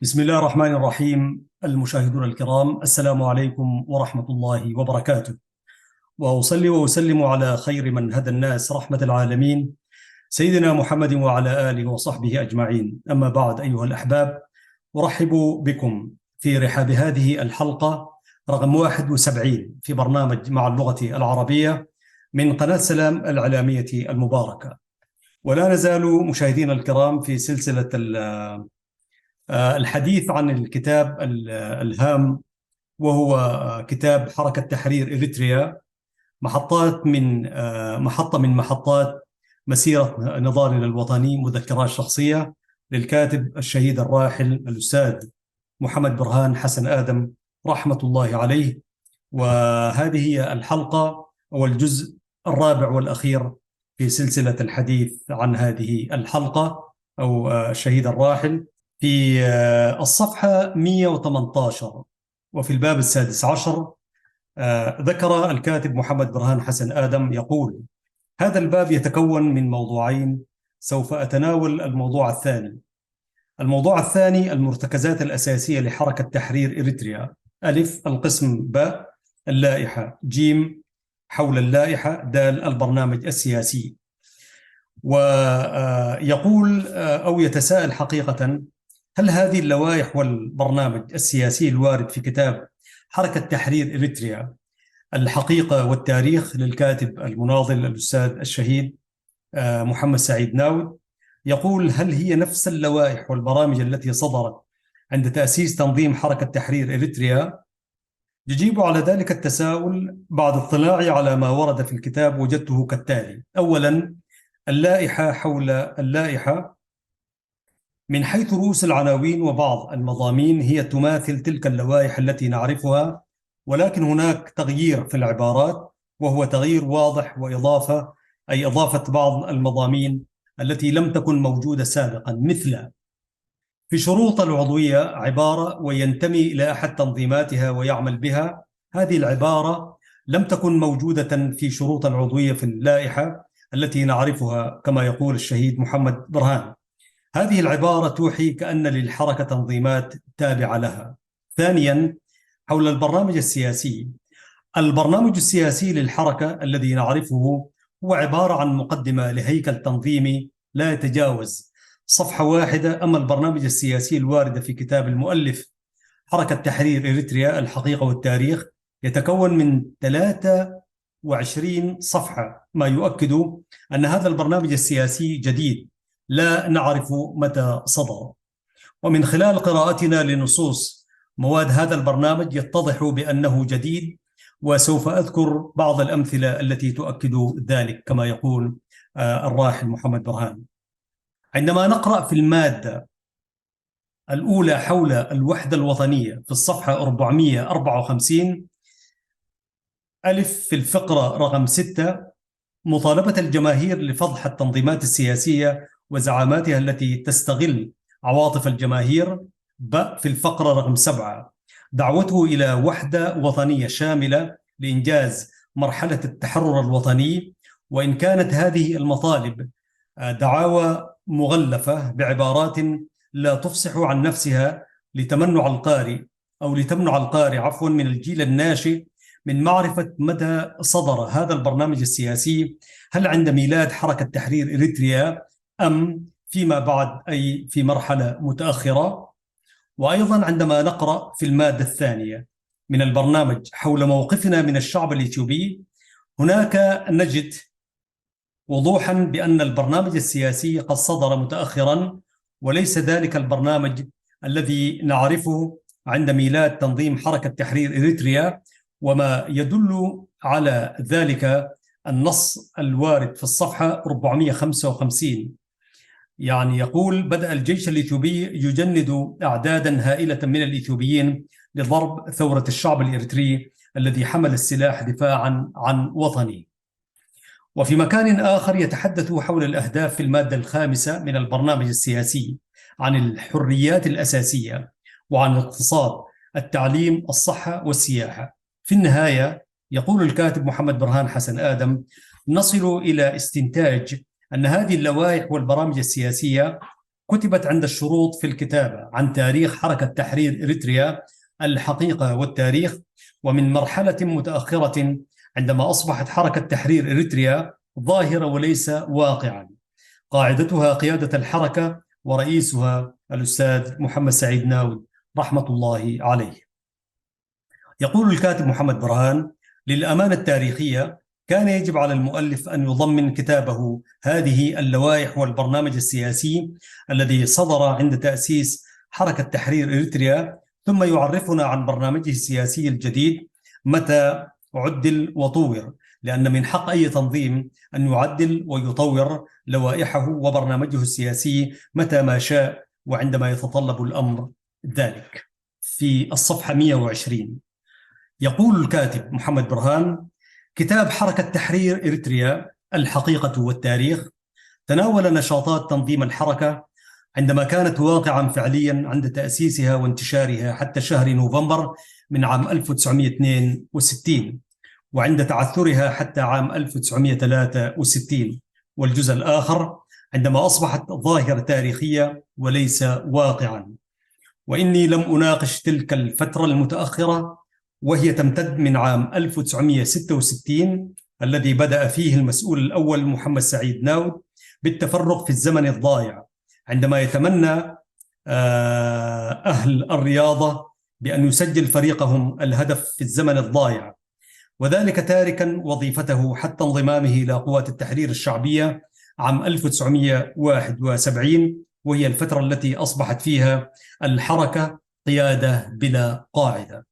بسم الله الرحمن الرحيم. المشاهدون الكرام، السلام عليكم ورحمة الله وبركاته. وأصلي وأسلم على خير من هدى الناس رحمة العالمين، سيدنا محمد وعلى آله وصحبه أجمعين. أما بعد، أيها الأحباب، أرحب بكم في رحاب هذه الحلقة رقم 71 في برنامج مع اللغة العربية من قناة سلام الإعلامية المباركة. ولا نزال مشاهدينا الكرام في سلسلة الحديث عن الكتاب الهام، وهو كتاب حركة تحرير إريتريا، محطة من محطات مسيرة نضالنا الوطني، مذكرات شخصية للكاتب الشهيد الراحل الأستاذ محمد برهان حسن آدم رحمة الله عليه. وهذه هي الحلقة أو الجزء الرابع والأخير في سلسلة الحديث عن هذه الحلقة أو الشهيد الراحل. في الصفحة 118 وفي الباب السادس عشر ذكر الكاتب محمد برهان حسن آدم يقول: هذا الباب يتكون من موضوعين، سوف أتناول الموضوع الثاني. الموضوع الثاني المرتكزات الأساسية لحركة تحرير إريتريا: ألف القسم، باء اللائحة، جيم حول اللائحة، دال البرنامج السياسي. ويقول أو يتساءل حقيقة: هل هذه اللوائح والبرنامج السياسي الوارد في كتاب حركة تحرير إريتريا الحقيقة والتاريخ للكاتب المناضل الأستاذ الشهيد محمد سعيد ناود، يقول: هل هي نفس اللوائح والبرامج التي صدرت عند تأسيس تنظيم حركة تحرير إريتريا؟ يجيب على ذلك التساؤل بعد اطلاعي على ما ورد في الكتاب، وجدته كالتالي: أولا، اللائحة حول اللائحة من حيث رؤوس العناوين وبعض المضامين هي تماثل تلك اللوائح التي نعرفها، ولكن هناك تغيير في العبارات، وهو تغيير واضح وإضافة، أي إضافة بعض المضامين التي لم تكن موجودة سابقا، مثل في شروط العضوية عبارة وينتمي إلى أحد تنظيماتها ويعمل بها. هذه العبارة لم تكن موجودة في شروط العضوية في اللائحة التي نعرفها كما يقول الشهيد محمد برهان. هذه العبارة توحي كأن للحركة تنظيمات تابعة لها. ثانيا، حول البرنامج السياسي. البرنامج السياسي للحركة الذي نعرفه هو عبارة عن مقدمة لهيكل تنظيمي لا يتجاوز صفحة واحدة. أما البرنامج السياسي الوارد في كتاب المؤلف حركة تحرير إريتريا الحقيقة والتاريخ يتكون من 23 صفحة، ما يؤكد أن هذا البرنامج السياسي جديد لا نعرف متى صدر. ومن خلال قراءتنا لنصوص مواد هذا البرنامج يتضح بأنه جديد، وسوف أذكر بعض الأمثلة التي تؤكد ذلك كما يقول الراحل محمد برهان. عندما نقرأ في المادة الأولى حول الوحدة الوطنية في الصفحة 454 ألف في الفقرة رقم 6: مطالبة الجماهير لفضح التنظيمات السياسية وزعاماتها التي تستغل عواطف الجماهير. باء في الفقرة رقم 7: دعوته إلى وحدة وطنية شاملة لإنجاز مرحلة التحرر الوطني. وإن كانت هذه المطالب دعاوى مغلفة بعبارات لا تفصح عن نفسها لتمنع القارئ من الجيل الناشئ من معرفة مدى صدر هذا البرنامج السياسي، هل عند ميلاد حركة تحرير إريتريا أم فيما بعد، أي في مرحلة متأخرة. وأيضا عندما نقرأ في المادة الثانية من البرنامج حول موقفنا من الشعب الإثيوبي، هناك نجد وضوحا بأن البرنامج السياسي قد صدر متأخرا، وليس ذلك البرنامج الذي نعرفه عند ميلاد تنظيم حركة تحرير إريتريا. وما يدل على ذلك النص الوارد في الصفحة 455، يعني يقول: بدأ الجيش الإثيوبي يجند أعدادا هائلة من الإثيوبيين لضرب ثورة الشعب الإريتري الذي حمل السلاح دفاعا عن وطنه. وفي مكان آخر يتحدث حول الأهداف في المادة الخامسة من البرنامج السياسي عن الحريات الأساسية وعن الاقتصاد، التعليم، الصحة والسياحة. في النهاية يقول الكاتب محمد برهان حسن آدم: نصل إلى استنتاج أن هذه اللوائح والبرامج السياسية كتبت عند الشروط في الكتابة عن تاريخ حركة تحرير إريتريا الحقيقة والتاريخ، ومن مرحلة متأخرة عندما أصبحت حركة تحرير إريتريا ظاهرة وليس واقعا. قاعدتها قيادة الحركة ورئيسها الأستاذ محمد سعيد ناود رحمة الله عليه. يقول الكاتب محمد برهان: للأمانة التاريخية كان يجب على المؤلف أن يضمن كتابه هذه اللوائح والبرنامج السياسي الذي صدر عند تأسيس حركة تحرير إريتريا، ثم يعرفنا عن برنامجه السياسي الجديد متى عدل وطور، لأن من حق أي تنظيم أن يعدل ويطور لوائحه وبرنامجه السياسي متى ما شاء وعندما يتطلب الأمر ذلك. في الصفحة 120 يقول الكاتب محمد برهان: كتاب حركة تحرير إريتريا الحقيقة والتاريخ تناول نشاطات تنظيم الحركة عندما كانت واقعا فعليا عند تأسيسها وانتشارها حتى شهر نوفمبر من عام 1962، وعند تعثرها حتى عام 1963، والجزء الآخر عندما أصبحت ظاهرة تاريخية وليس واقعا. وإني لم أناقش تلك الفترة المتأخرة، وهي تمتد من عام 1966 الذي بدأ فيه المسؤول الأول محمد سعيد ناود بالتفرغ في الزمن الضائع، عندما يتمنى أهل الرياضة بأن يسجل فريقهم الهدف في الزمن الضائع، وذلك تاركا وظيفته حتى انضمامه إلى قوات التحرير الشعبية عام 1971، وهي الفترة التي أصبحت فيها الحركة قيادة بلا قاعدة.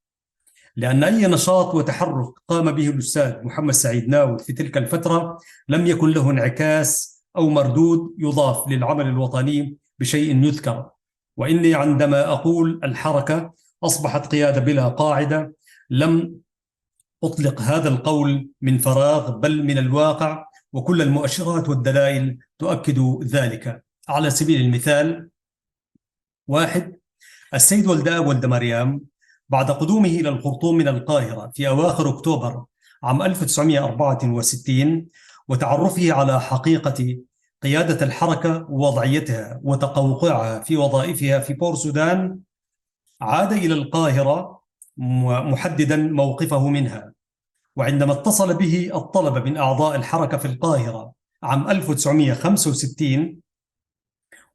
لأن أي نشاط وتحرك قام به الأستاذ محمد سعيد ناود في تلك الفترة لم يكن له انعكاس أو مردود يضاف للعمل الوطني بشيء يذكر. وإني عندما أقول الحركة أصبحت قيادة بلا قاعدة لم أطلق هذا القول من فراغ، بل من الواقع، وكل المؤشرات والدلائل تؤكد ذلك. على سبيل المثال: 1. السيد ولد مريم بعد قدومه إلى الخرطوم من القاهرة في أواخر أكتوبر عام 1964 وتعرفه على حقيقة قيادة الحركة ووضعيتها وتقوقعها في وظائفها في بور سودان، عاد إلى القاهرة محددا موقفه منها. وعندما اتصل به الطلبة من أعضاء الحركة في القاهرة عام 1965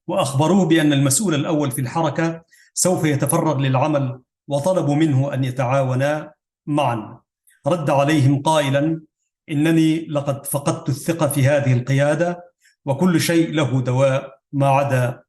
وأخبروه بأن المسؤول الأول في الحركة سوف يتفرغ للعمل وطلبوا منه أن يتعاونا معا، رد عليهم قائلا: إنني لقد فقدت الثقة في هذه القيادة، وكل شيء له دواء ما عدا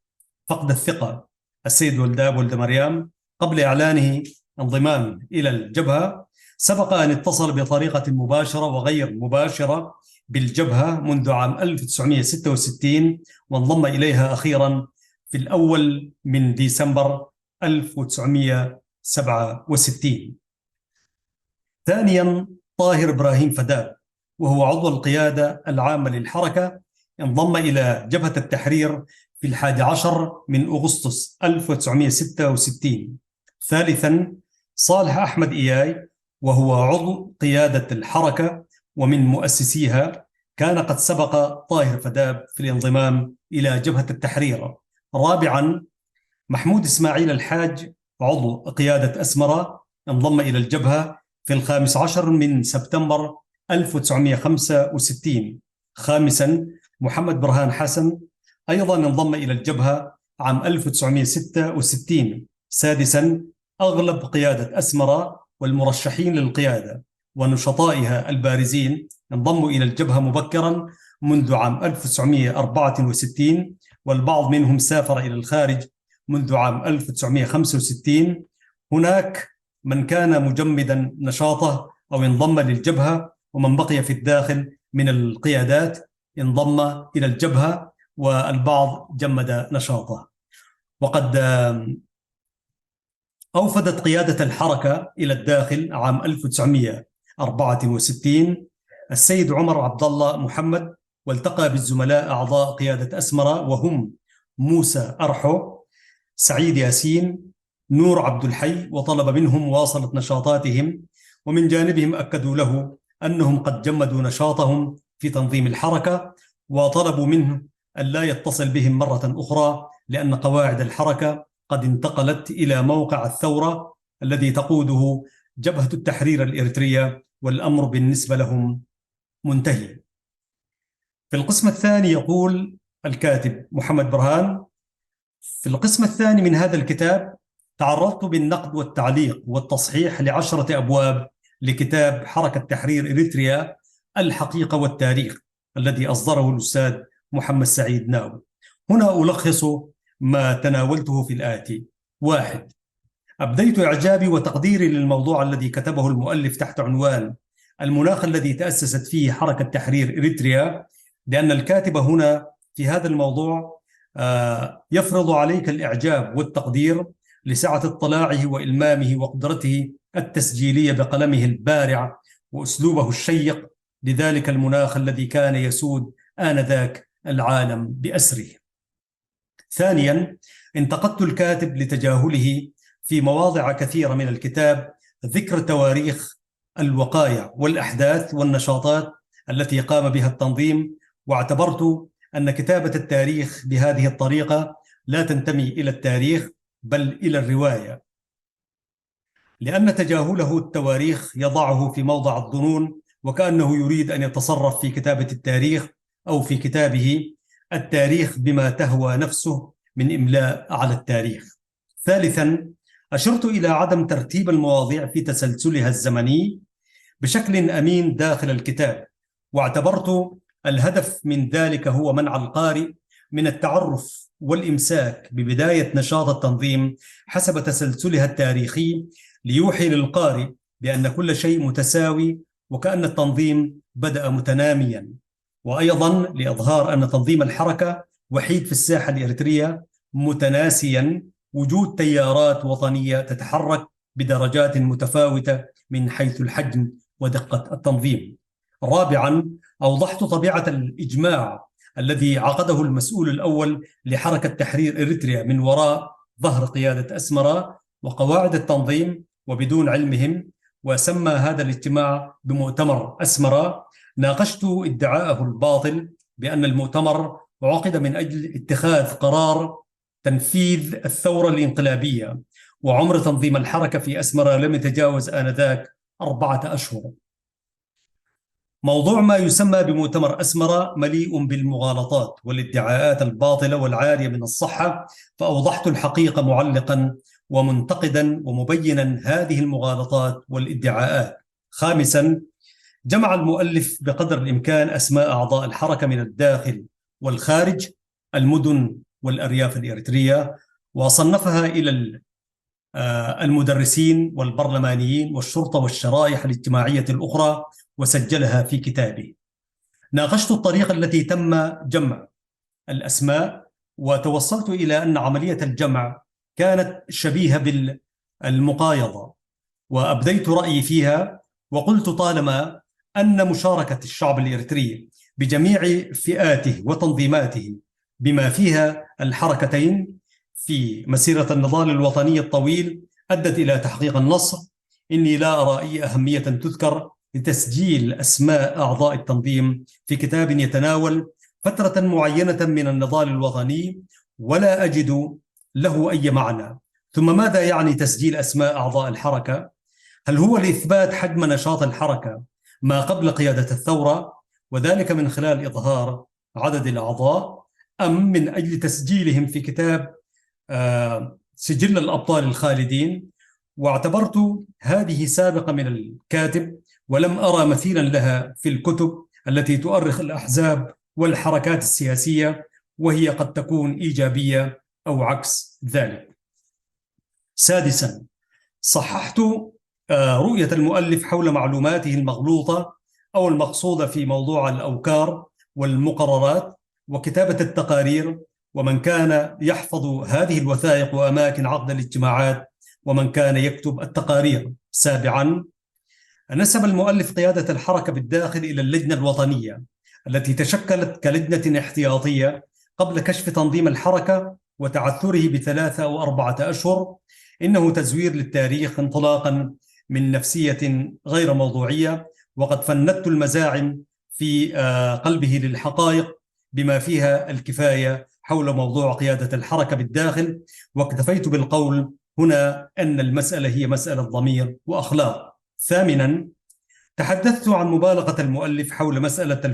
فقد الثقة. السيد ولد مريم قبل إعلانه انضمامه إلى الجبهة سبق أن اتصل بطريقة مباشرة وغير مباشرة بالجبهة منذ عام 1966، وانضم إليها أخيرا في الأول من ديسمبر 1967. ثانيا: طاهر إبراهيم فداد، وهو عضو القيادة العامة للحركة، انضم إلى جبهة التحرير في 11 من أغسطس 1966. ثالثا: صالح أحمد إياي، وهو عضو قيادة الحركة ومن مؤسسيها، كان قد سبق طاهر فداد في الانضمام إلى جبهة التحرير. رابعا: محمود إسماعيل الحاج، عضو قيادة أسمرة، انضم إلى الجبهة في 15 من سبتمبر 1965. خامسا: محمد برهان حسن، أيضا انضم إلى الجبهة عام 1966. سادسا: أغلب قيادة أسمرة والمرشحين للقيادة ونشطائها البارزين انضموا إلى الجبهة مبكرا منذ عام 1964، والبعض منهم سافر إلى الخارج منذ عام 1965. هناك من كان مجمدا نشاطه أو انضم للجبهة، ومن بقي في الداخل من القيادات انضم إلى الجبهة، والبعض جمد نشاطه. وقد أوفدت قيادة الحركة إلى الداخل عام 1964 السيد عمر عبد الله محمد، والتقى بالزملاء أعضاء قيادة أسمرة وهم موسى أرحو، سعيد ياسين، نور عبد الحي، وطلب منهم مواصلة نشاطاتهم، ومن جانبهم أكدوا له أنهم قد جمدوا نشاطهم في تنظيم الحركة، وطلبوا منه أن لا يتصل بهم مرة أخرى لأن قواعد الحركة قد انتقلت إلى موقع الثورة الذي تقوده جبهة التحرير الإريترية، والأمر بالنسبة لهم منتهي. في القسم الثاني يقول الكاتب محمد برهان: في القسم الثاني من هذا الكتاب تعرضت بالنقد والتعليق والتصحيح ل10 أبواب لكتاب حركة تحرير إريتريا الحقيقة والتاريخ الذي أصدره الأستاذ محمد سعيد ناوي. هنا ألخص ما تناولته في الآتي: 1. أبديت إعجابي وتقديري للموضوع الذي كتبه المؤلف تحت عنوان المناخ الذي تأسست فيه حركة تحرير إريتريا، لأن الكاتب هنا في هذا الموضوع يفرض عليك الإعجاب والتقدير لسعة اطلاعه وإلمامه وقدرته التسجيلية بقلمه البارع وأسلوبه الشيق لذلك المناخ الذي كان يسود آنذاك العالم بأسره. 2. انتقدت الكاتب لتجاهله في مواضع كثيرة من الكتاب ذكر تواريخ الوقائع والأحداث والنشاطات التي قام بها التنظيم، واعتبرت أن كتابة التاريخ بهذه الطريقة لا تنتمي إلى التاريخ بل إلى الرواية، لأن تجاهله التواريخ يضعه في موضع الظنون، وكأنه يريد أن يتصرف في كتابة التاريخ أو في كتابه التاريخ بما تهوى نفسه من إملاء على التاريخ. 3. أشرت إلى عدم ترتيب المواضيع في تسلسلها الزمني بشكل أمين داخل الكتاب، واعتبرت الهدف من ذلك هو منع القارئ من التعرف والإمساك ببداية نشاط التنظيم حسب تسلسلها التاريخي، ليوحي للقارئ بأن كل شيء متساوي وكأن التنظيم بدأ متناميا، وأيضا لإظهار أن تنظيم الحركة وحيد في الساحة الإريترية، متناسيا وجود تيارات وطنية تتحرك بدرجات متفاوتة من حيث الحجم ودقة التنظيم. 4. أوضحت طبيعة الإجماع الذي عقده المسؤول الأول لحركة تحرير إريتريا من وراء ظهر قيادة أسمرا وقواعد التنظيم وبدون علمهم، وسمى هذا الاجتماع بمؤتمر أسمرا. ناقشت ادعاءه الباطل بأن المؤتمر عقد من أجل اتخاذ قرار تنفيذ الثورة الانقلابية، وعمر تنظيم الحركة في أسمرا لم يتجاوز آنذاك 4 أشهر. موضوع ما يسمى بمؤتمر أسمرا مليء بالمغالطات والادعاءات الباطلة والعارية من الصحة، فأوضحت الحقيقة معلقا ومنتقدا ومبينا هذه المغالطات والادعاءات. 5. جمع المؤلف بقدر الإمكان أسماء أعضاء الحركة من الداخل والخارج، المدن والأرياف الإريترية، وصنفها إلى المدرسين والبرلمانيين والشرطة والشرائح الاجتماعية الأخرى، وسجلها في كتابه. ناقشت الطريقة التي تم جمع الأسماء، وتوصلت إلى أن عملية الجمع كانت شبيهة بالمقايضة، وأبديت رأيي فيها، وقلت طالما أن مشاركة الشعب الإريتري بجميع فئاته وتنظيماته بما فيها الحركتين في مسيرة النضال الوطني الطويل أدت إلى تحقيق النصر، إني لا أرى أي أهمية تذكر لتسجيل أسماء أعضاء التنظيم في كتاب يتناول فترة معينة من النضال الوطني ولا أجد له أي معنى. ثم ماذا يعني تسجيل أسماء أعضاء الحركة؟ هل هو لإثبات حجم نشاط الحركة ما قبل قيادة الثورة، وذلك من خلال إظهار عدد الأعضاء، أم من أجل تسجيلهم في كتاب سجل الأبطال الخالدين؟ واعتبرت هذه سابقة من الكاتب، ولم أرى مثيلا لها في الكتب التي تؤرخ الأحزاب والحركات السياسية، وهي قد تكون إيجابية أو عكس ذلك. 6. صححت رؤية المؤلف حول معلوماته المغلوطة أو المقصودة في موضوع الأوكار والمقررات وكتابة التقارير، ومن كان يحفظ هذه الوثائق وأماكن عقد الاجتماعات ومن كان يكتب التقارير. 7. نسب المؤلف قيادة الحركة بالداخل إلى اللجنة الوطنية التي تشكلت كلجنة احتياطية قبل كشف تنظيم الحركة وتعثره ب3 أو 4 أشهر. إنه تزوير للتاريخ انطلاقا من نفسية غير موضوعية، وقد فندت المزاعم في قلبه للحقائق بما فيها الكفاية حول موضوع قيادة الحركة بالداخل، واكتفيت بالقول هنا أن المسألة هي مسألة ضمير وأخلاق. ثامناً، تحدثت عن مبالغة المؤلف حول مسألة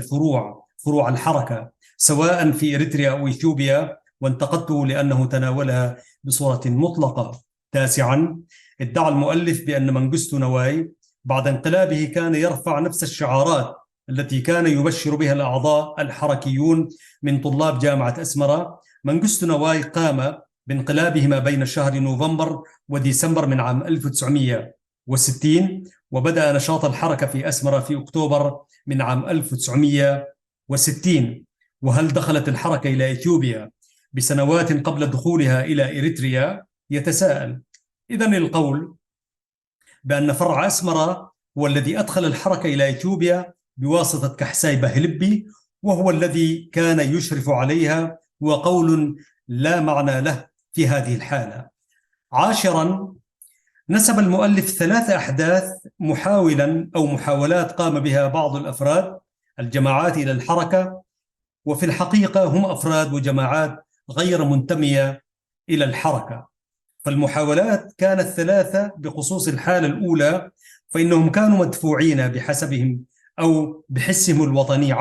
فروع الحركة سواء في إريتريا أو إثيوبيا، وانتقدته لأنه تناولها بصورة مطلقة. تاسعاً، ادعى المؤلف بأن منجستو نواي بعد انقلابه كان يرفع نفس الشعارات التي كان يبشر بها الأعضاء الحركيون من طلاب جامعة أسمرة. منجستو نواي قام بانقلابه ما بين شهر نوفمبر وديسمبر من عام 1960، وبدأ نشاط الحركة في أسمرة في أكتوبر من عام 1960. وهل دخلت الحركة إلى إثيوبيا بسنوات قبل دخولها إلى إريتريا؟ يتساءل. إذن القول بأن فرع أسمرة هو الذي أدخل الحركة إلى إثيوبيا بواسطة كحساي بهلبي، وهو الذي كان يشرف عليها، هو قول لا معنى له في هذه الحالة. عاشراً، نسب المؤلف 3 أحداث محاولات قام بها بعض الأفراد الجماعات إلى الحركة، وفي الحقيقة هم أفراد وجماعات غير منتمية إلى الحركة. فالمحاولات كانت 3 بخصوص الحالة الأولى، فإنهم كانوا مدفوعين بحسبهم أو بحسهم الوطني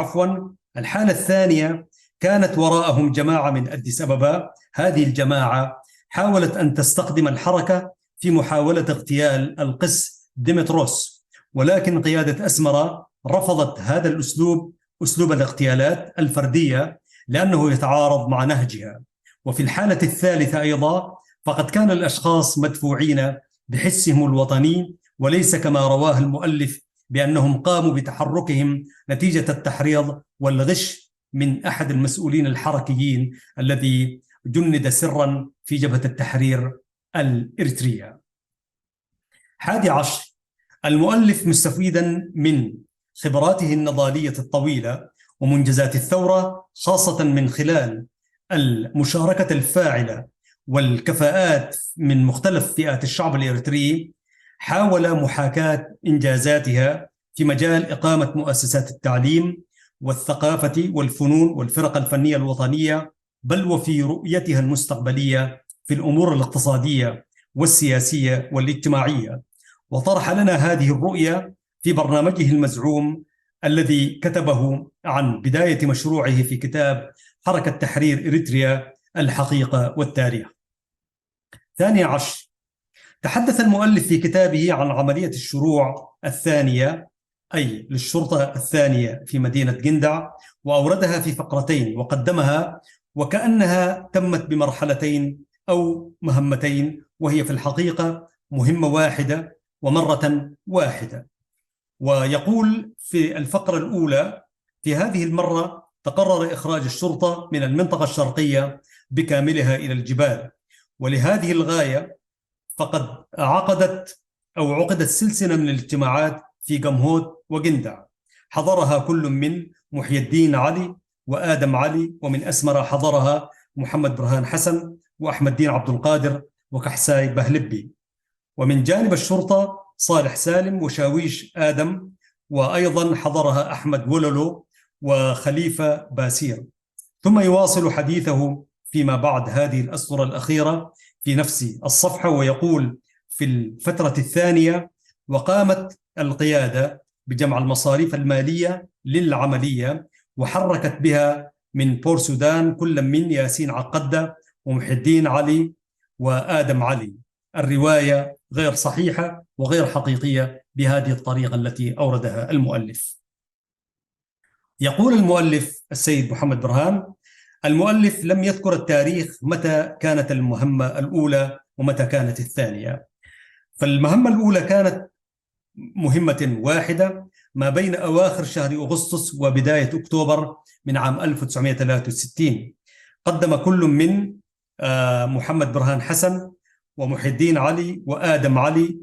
الحالة الثانية كانت وراءهم جماعة من أديس أبابا. هذه الجماعة حاولت أن تستخدم الحركة في محاولة اغتيال القس ديمتروس، ولكن قيادة أسمرة رفضت هذا الأسلوب، أسلوب الاغتيالات الفردية، لأنه يتعارض مع نهجها. وفي الحالة الثالثة أيضا فقد كان الأشخاص مدفوعين بحسهم الوطني، وليس كما رواه المؤلف بأنهم قاموا بتحركهم نتيجة التحريض والغش من أحد المسؤولين الحركيين الذي جند سرا في جبهة التحرير الإريترية. 11، المؤلف مستفيدا من خبراته النضالية الطويلة ومنجزات الثورة، خاصة من خلال المشاركة الفاعلة والكفاءات من مختلف فئات الشعب الإريتري، حاول محاكاة إنجازاتها في مجال إقامة مؤسسات التعليم والثقافة والفنون والفرق الفنية الوطنية، بل وفي رؤيتها المستقبلية في الأمور الاقتصادية والسياسية والاجتماعية. وطرح لنا هذه الرؤية في برنامجه المزعوم الذي كتبه عن بداية مشروعه في كتاب حركة تحرير إريتريا: الحقيقة والتاريخ. 12، تحدث المؤلف في كتابه عن عملية الشروع الثانية، أي للشرطة الثانية في مدينة جندع، وأوردها في فقرتين وقدمها وكأنها تمت بمرحلتين أو مهمتين، وهي في الحقيقة مهمة واحدة ومرة واحدة. ويقول في الفقرة الأولى: في هذه المرة تقرر إخراج الشرطة من المنطقة الشرقية بكاملها إلى الجبال، ولهذه الغاية فقد عقدت سلسلة من الاجتماعات في قمهوت وجندع، حضرها كل من محي الدين علي وآدم علي، ومن أسمرة حضرها محمد برهان حسن وأحمد دين عبد القادر وكحساي بهلبي، ومن جانب الشرطة صالح سالم وشاويش آدم، وأيضا حضرها أحمد ولولو وخليفة باسير. ثم يواصل حديثه فيما بعد هذه الأسطر الأخيرة في نفس الصفحة ويقول: في الفترة الثانية وقامت القيادة بجمع المصاريف المالية للعملية، وحركت بها من بور سودان كل من ياسين عقدة ومحي الدين علي وآدم علي. الرواية غير صحيحة وغير حقيقية بهذه الطريقة التي أوردها المؤلف. يقول المؤلف السيد محمد برهان: المؤلف لم يذكر التاريخ متى كانت المهمة الأولى ومتى كانت الثانية. فالمهمة الأولى كانت مهمة واحدة ما بين أواخر شهر أغسطس وبداية أكتوبر من عام 1963. قدم كل من محمد برهان حسن ومحي الدين علي وآدم علي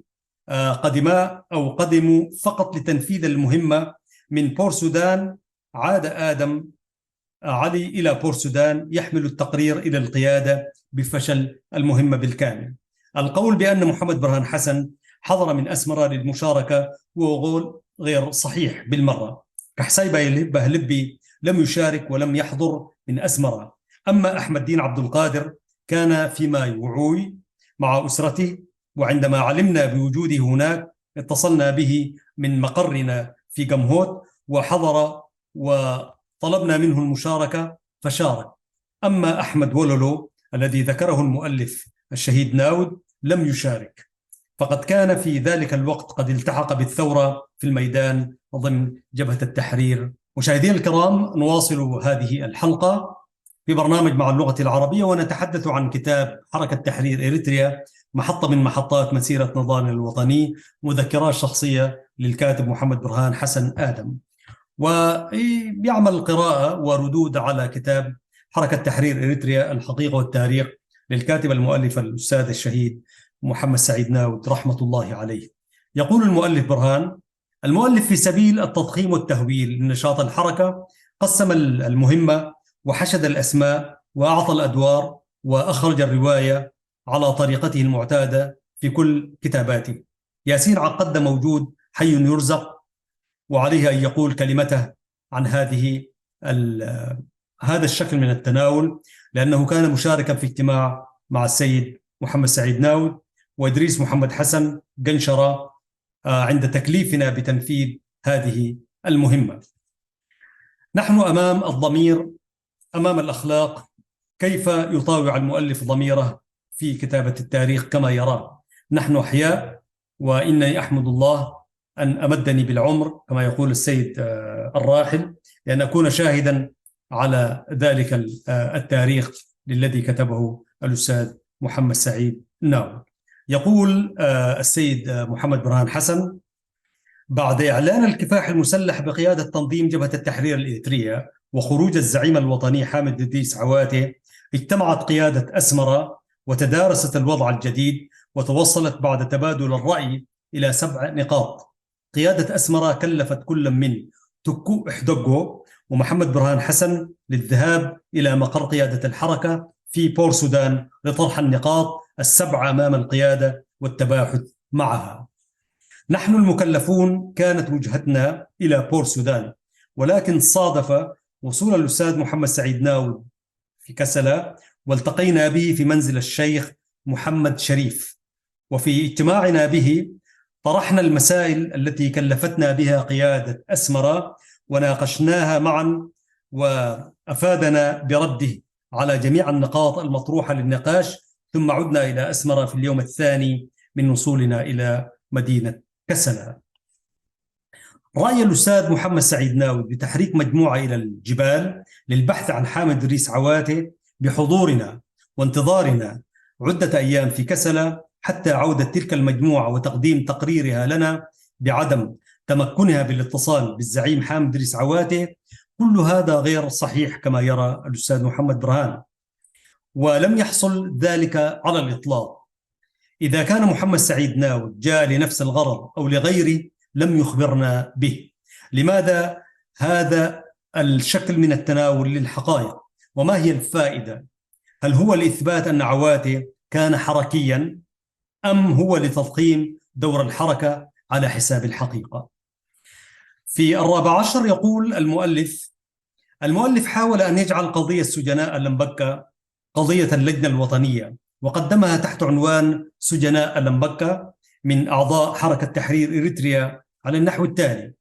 قدموا فقط لتنفيذ المهمة من بور سودان. عاد آدم علي إلى بور سودان يحمل التقرير إلى القيادة بفشل المهمة بالكامل. القول بأن محمد برهان حسن حضر من أسمرة للمشاركة هو قول غير صحيح بالمرة. كحساي بهلبي لم يشارك ولم يحضر من أسمرة، أما أحمد دين عبد القادر كان في ماي وعوي مع أسرته، وعندما علمنا بوجوده هناك اتصلنا به من مقرنا في قمهوت وحضر، وطلبنا منه المشاركة فشارك. أما أحمد ولولو الذي ذكره المؤلف الشهيد ناود لم يشارك، فقد كان في ذلك الوقت قد التحق بالثورة في الميدان ضمن جبهة التحرير. مشاهدينا الكرام، نواصل هذه الحلقة في برنامج مع اللغة العربية، ونتحدث عن كتاب حركة تحرير إريتريا، محطة من محطات مسيرة نضالنا الوطني، مذكرات شخصية للكاتب محمد برهان حسن آدم. ويعمل قراءة وردود على كتاب حركة تحرير إريتريا الحقيقة والتاريخ للكاتب المؤلف الأستاذ الشهيد محمد سعيد ناود رحمة الله عليه. يقول المؤلف برهان: المؤلف في سبيل التضخيم والتهويل لنشاط الحركة قسم المهمة وحشد الأسماء وأعطى الأدوار وأخرج الرواية على طريقته المعتادة في كل كتاباته. ياسين عقد موجود حي يرزق، وعليه أن يقول كلمته عن هذا الشكل من التناول، لأنه كان مشاركا في اجتماع مع السيد محمد سعيد ناود وإدريس محمد حسن قنشرة عند تكليفنا بتنفيذ هذه المهمة. نحن أمام الضمير، أمام الأخلاق. كيف يطاوع المؤلف ضميره في كتابة التاريخ كما يراه؟ نحن أحياء، وإني أحمد الله أن أمدني بالعمر كما يقول السيد الراحل، لأن أكون شاهدا على ذلك التاريخ الذي كتبه الأستاذ محمد سعيد ناود. يقول السيد محمد برهان حسن: بعد إعلان الكفاح المسلح بقيادة تنظيم جبهة التحرير الإريترية وخروج الزعيم الوطني حامد إدريس عواتي، اجتمعت قيادة أسمرة وتدارست الوضع الجديد، وتوصلت بعد تبادل الرأي إلى 7 نقاط. قيادة أسمرة كلفت كل من تكو إحدقو ومحمد برهان حسن للذهاب إلى مقر قيادة الحركة في بور سودان لطرح النقاط ال7 أمام القيادة والتباحث معها. نحن المكلفون كانت وجهتنا إلى بور سودان، ولكن صادف وصول الأستاذ محمد سعيد ناود في كسلا، والتقينا به في منزل الشيخ محمد شريف. وفي اجتماعنا به طرحنا المسائل التي كلفتنا بها قيادة أسمرة وناقشناها معا، وأفادنا برده على جميع النقاط المطروحة للنقاش. ثم عدنا إلى أسمرة في اليوم الثاني من وصولنا إلى مدينة كسلا. رأي الأستاذ محمد سعيد ناود بتحريك مجموعة إلى الجبال للبحث عن حامد إدريس عواتي بحضورنا وانتظارنا عدة أيام في كسلا حتى عودة تلك المجموعة وتقديم تقريرها لنا بعدم تمكنها بالاتصال بالزعيم حامد إدريس عواتي، كل هذا غير صحيح كما يرى الأستاذ محمد برهان، ولم يحصل ذلك على الإطلاق. إذا كان محمد سعيد ناود جاء لنفس الغرض أو لغيره لم يخبرنا به. لماذا هذا الشكل من التناول للحقائق؟ وما هي الفائدة؟ هل هو لإثبات أن عواتي كان حركيا، أم هو لتضخيم دور الحركة على حساب الحقيقة؟ في 14 يقول المؤلف حاول أن يجعل قضية سجناء لمبكة قضية اللجنة الوطنية، وقدمها تحت عنوان سجناء لمبكة من أعضاء حركة تحرير إريتريا على النحو التالي: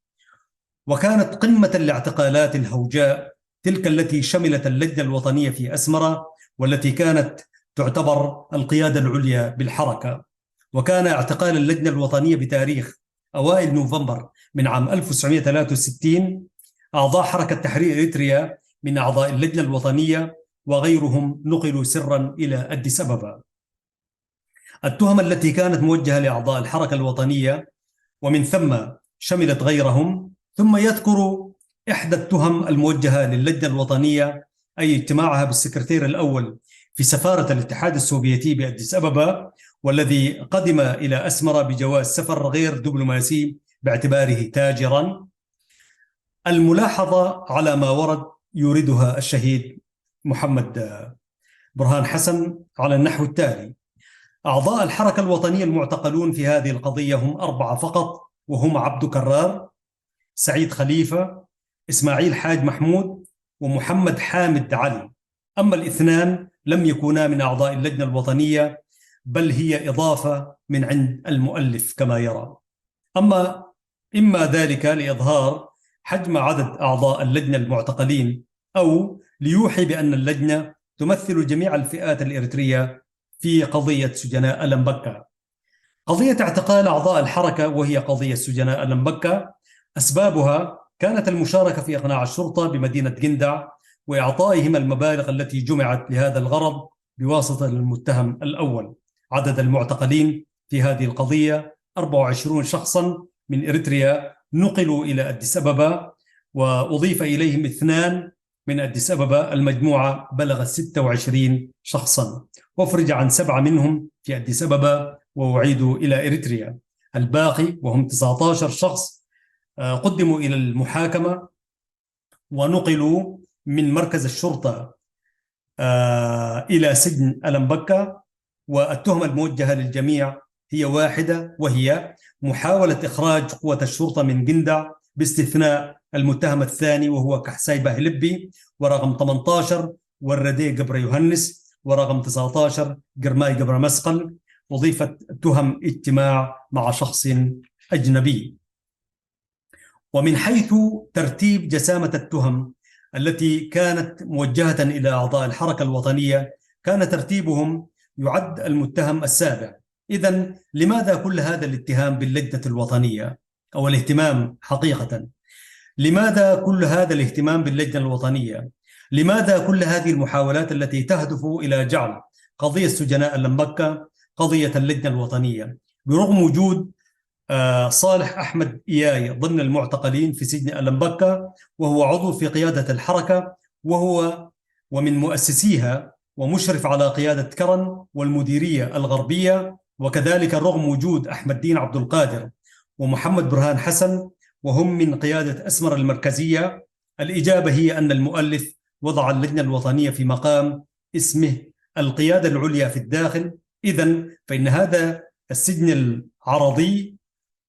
وكانت قمة الاعتقالات الهوجاء تلك التي شملت اللجنة الوطنية في أسمرة، والتي كانت تعتبر القيادة العليا بالحركة. وكان اعتقال اللجنة الوطنية بتاريخ أوائل نوفمبر من عام 1963. أعضاء حركة تحرير إريتريا من أعضاء اللجنة الوطنية وغيرهم نقلوا سرا إلى أديس أبابا. التهم التي كانت موجهة لأعضاء الحركة الوطنية ومن ثم شملت غيرهم. ثم يذكر إحدى التهم الموجهة للجنة الوطنية، أي اجتماعها بالسكرتير الأول في سفارة الاتحاد السوفيتي بأديس أبابا، والذي قدم إلى أسمرة بجواز سفر غير دبلوماسي باعتباره تاجرا. الملاحظة على ما ورد يوردها الشهيد محمد برهان حسن على النحو التالي: أعضاء الحركة الوطنية المعتقلون في هذه القضية هم 4 فقط، وهم عبد كرار، سعيد خليفة، إسماعيل حاج محمود، ومحمد حامد علي. أما الاثنان لم يكونا من أعضاء اللجنة الوطنية، بل هي إضافة من عند المؤلف كما يرى. إما ذلك لإظهار حجم عدد أعضاء اللجنة المعتقلين، أو ليوحي بأن اللجنة تمثل جميع الفئات الإريترية في قضية سجناء ألمبكة. قضية اعتقال أعضاء الحركة وهي قضية سجناء ألمبكة أسبابها كانت المشاركة في إقناع الشرطة بمدينة جندع وإعطائهم المبالغ التي جمعت لهذا الغرض بواسطة المتهم الأول. عدد المعتقلين في هذه القضية 24 شخصا من إريتريا نقلوا إلى أديس أبابا، وأضيف إليهم 2 من أديس أبابا. المجموعة بلغت 26 شخصا، وافرج عن 7 منهم في أديس أبابا وأعيدوا إلى إريتريا. الباقي وهم 19 شخص قدموا إلى المحاكمة ونقلوا من مركز الشرطة إلى سجن ألمبكة. والتهمة الموجهة للجميع هي واحدة، وهي محاولة إخراج قوة الشرطة من جندع باستثناء المتهم الثاني وهو كحساي باهلبي، ورقم 18 وردي قبر يوهنس، ورقم 19 قرماي قبر مسقل. أضيفت تهم اجتماع مع شخص أجنبي. ومن حيث ترتيب جسامة التهم التي كانت موجهة إلى أعضاء الحركة الوطنية، كان ترتيبهم يعد المتهم السابع. إذن لماذا كل هذا الاتهام باللجنة الوطنية أو الاهتمام حقيقة؟ لماذا كل هذا الاهتمام باللجنة الوطنية؟ لماذا كل هذه المحاولات التي تهدف إلى جعل قضية سجناء ألمبكة قضية اللجنة الوطنية، برغم وجود صالح أحمد إياي ضمن المعتقلين في سجن ألمبكة، وهو عضو في قيادة الحركة، وهو ومن مؤسسيها ومشرف على قيادة كرن والمديرية الغربية، وكذلك رغم وجود أحمد دين عبد القادر ومحمد برهان حسن وهم من قيادة أسمر المركزية. الإجابة هي أن المؤلف وضع اللجنة الوطنية في مقام اسمه القيادة العليا في الداخل. إذن فإن هذا السجن العرضي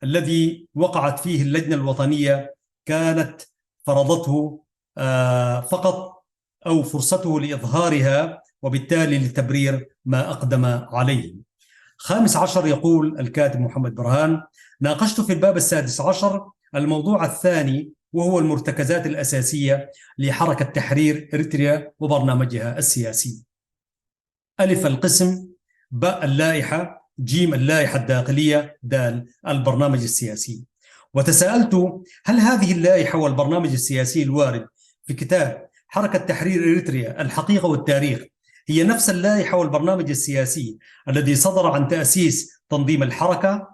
الذي وقعت فيه اللجنة الوطنية كانت فرضته فقط، أو فرصته لإظهارها وبالتالي لتبرير ما أقدم عليه. 15 يقول الكاتب محمد برهان: ناقشت في الباب 16 الموضوع الثاني وهو المرتكزات الأساسية لحركة تحرير إريتريا وبرنامجها السياسي. ألف القسم، باء اللائحة، جيم اللائحة الداخلية، دال البرنامج السياسي. وتساءلت: هل هذه اللائحة والبرنامج السياسي الوارد في كتاب حركة تحرير إريتريا الحقيقة والتاريخ هي نفس اللائحة والبرنامج السياسي الذي صدر عن تأسيس تنظيم الحركة؟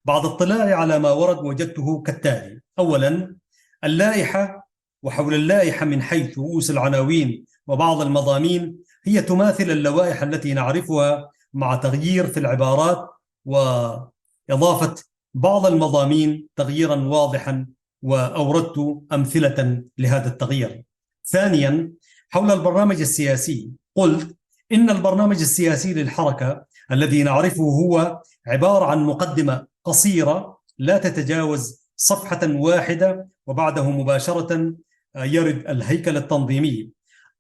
بعد اطلاعي على ما ورد وجدته كالتالي: أولا، اللائحة وحول اللائحة من حيث رؤوس العناوين وبعض المضامين هي تماثل اللوائح التي نعرفها، مع تغيير في العبارات وإضافة بعض المضامين تغييرا واضحا، وأوردت أمثلة لهذا التغيير. ثانيا، حول البرنامج السياسي قلت إن البرنامج السياسي للحركة الذي نعرفه هو عبارة عن مقدمة قصيرة لا تتجاوز صفحة واحدة، وبعده مباشرة يرد الهيكل التنظيمي.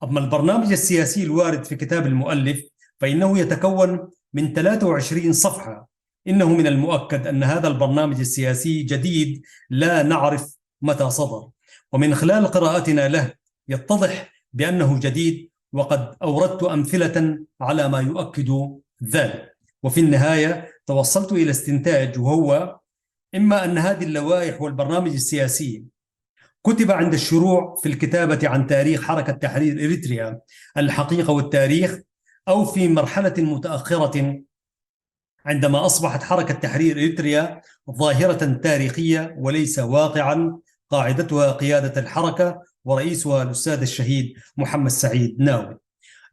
أما البرنامج السياسي الوارد في كتاب المؤلف فإنه يتكون من 23 صفحة. إنه من المؤكد أن هذا البرنامج السياسي جديد لا نعرف متى صدر، ومن خلال قراءتنا له يتضح بأنه جديد، وقد أوردت أمثلة على ما يؤكد ذلك. وفي النهاية توصلت إلى استنتاج، وهو إما أن هذه اللوائح والبرنامج السياسي كتب عند الشروع في الكتابة عن تاريخ حركة تحرير إريتريا الحقيقة والتاريخ، أو في مرحلة متأخرة عندما أصبحت حركة تحرير إريتريا ظاهرة تاريخية وليس واقعا قاعدتها قيادة الحركة ورئيسها الأستاذ الشهيد محمد سعيد ناوي.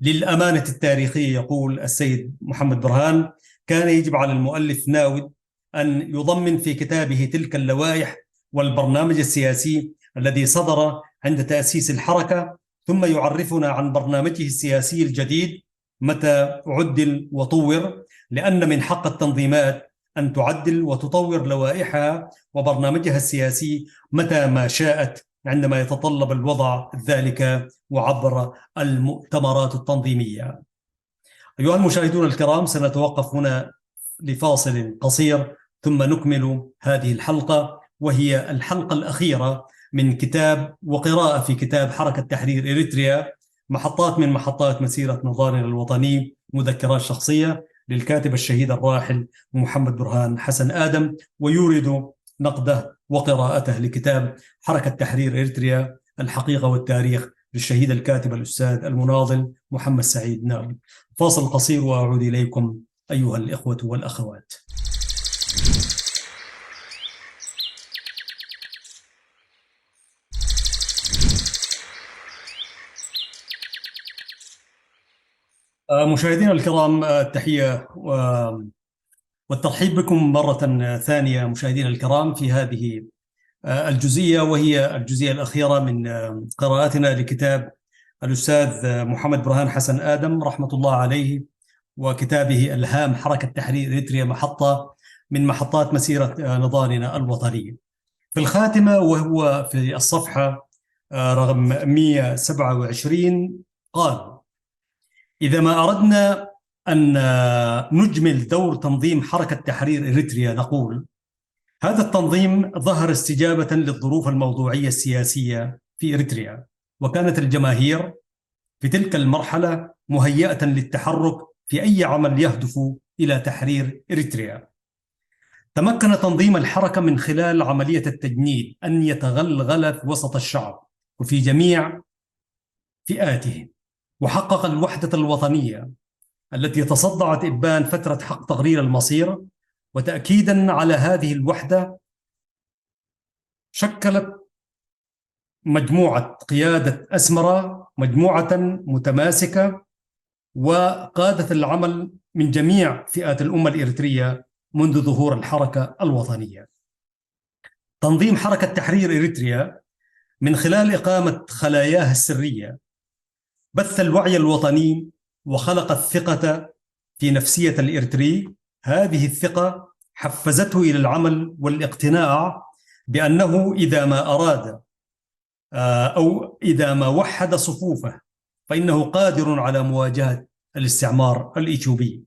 للأمانة التاريخية، يقول السيد محمد برهان، كان يجب على المؤلف ناود أن يضمن في كتابه تلك اللوائح والبرنامج السياسي الذي صدر عند تأسيس الحركة، ثم يعرفنا عن برنامجه السياسي الجديد متى عدل وطور، لأن من حق التنظيمات أن تعدل وتطور لوائحها وبرنامجها السياسي متى ما شاءت عندما يتطلب الوضع ذلك وعبر المؤتمرات التنظيمية. أيها المشاهدون الكرام، سنتوقف هنا لفاصل قصير ثم نكمل هذه الحلقة، وهي الحلقة الأخيرة من كتاب وقراءة في كتاب حركة تحرير إريتريا، محطات من محطات مسيرة نضالنا الوطني، مذكرات شخصية للكاتب الشهيد الراحل محمد برهان حسن آدم، ويورد نقده وقراءته لكتاب حركة تحرير إريتريا الحقيقة والتاريخ للشهيد الكاتب الأستاذ المناضل محمد سعيد ناوي. فاصل قصير وأعود إليكم أيها الإخوة والأخوات. مشاهدينا الكرام، التحية والترحيب بكم مرة ثانية مشاهدينا الكرام في هذه الجزئية، وهي الجزئية الأخيرة من قراءتنا لكتاب الأستاذ محمد برهان حسن آدم رحمة الله عليه، وكتابه الهام حركة تحرير إريتريا، محطة من محطات مسيرة نضالنا الوطني. في الخاتمة وهو في الصفحة رقم 127 قال: إذا ما أردنا أن نجمل دور تنظيم حركة تحرير إريتريا نقول: هذا التنظيم ظهر استجابة للظروف الموضوعية السياسية في إريتريا، وكانت الجماهير في تلك المرحلة مهيئة للتحرك في أي عمل يهدف إلى تحرير إريتريا. تمكن تنظيم الحركة من خلال عملية التجنيد أن يتغلغل في وسط الشعب وفي جميع فئاته، وحقق الوحدة الوطنية التي تصدعت إبان فترة حق تغيير المصير. وتأكيداً على هذه الوحدة شكلت مجموعة قيادة أسمرة مجموعة متماسكة، وقادت العمل من جميع فئات الأمة الإريترية منذ ظهور الحركة الوطنية. تنظيم حركة تحرير إريتريا من خلال إقامة خلاياها السرية بث الوعي الوطني وخلق الثقة في نفسية الإريتري. هذه الثقة حفزته إلى العمل والاقتناع بأنه إذا ما أراد أو إذا ما وحد صفوفه فإنه قادر على مواجهة الاستعمار الإيثيوبي.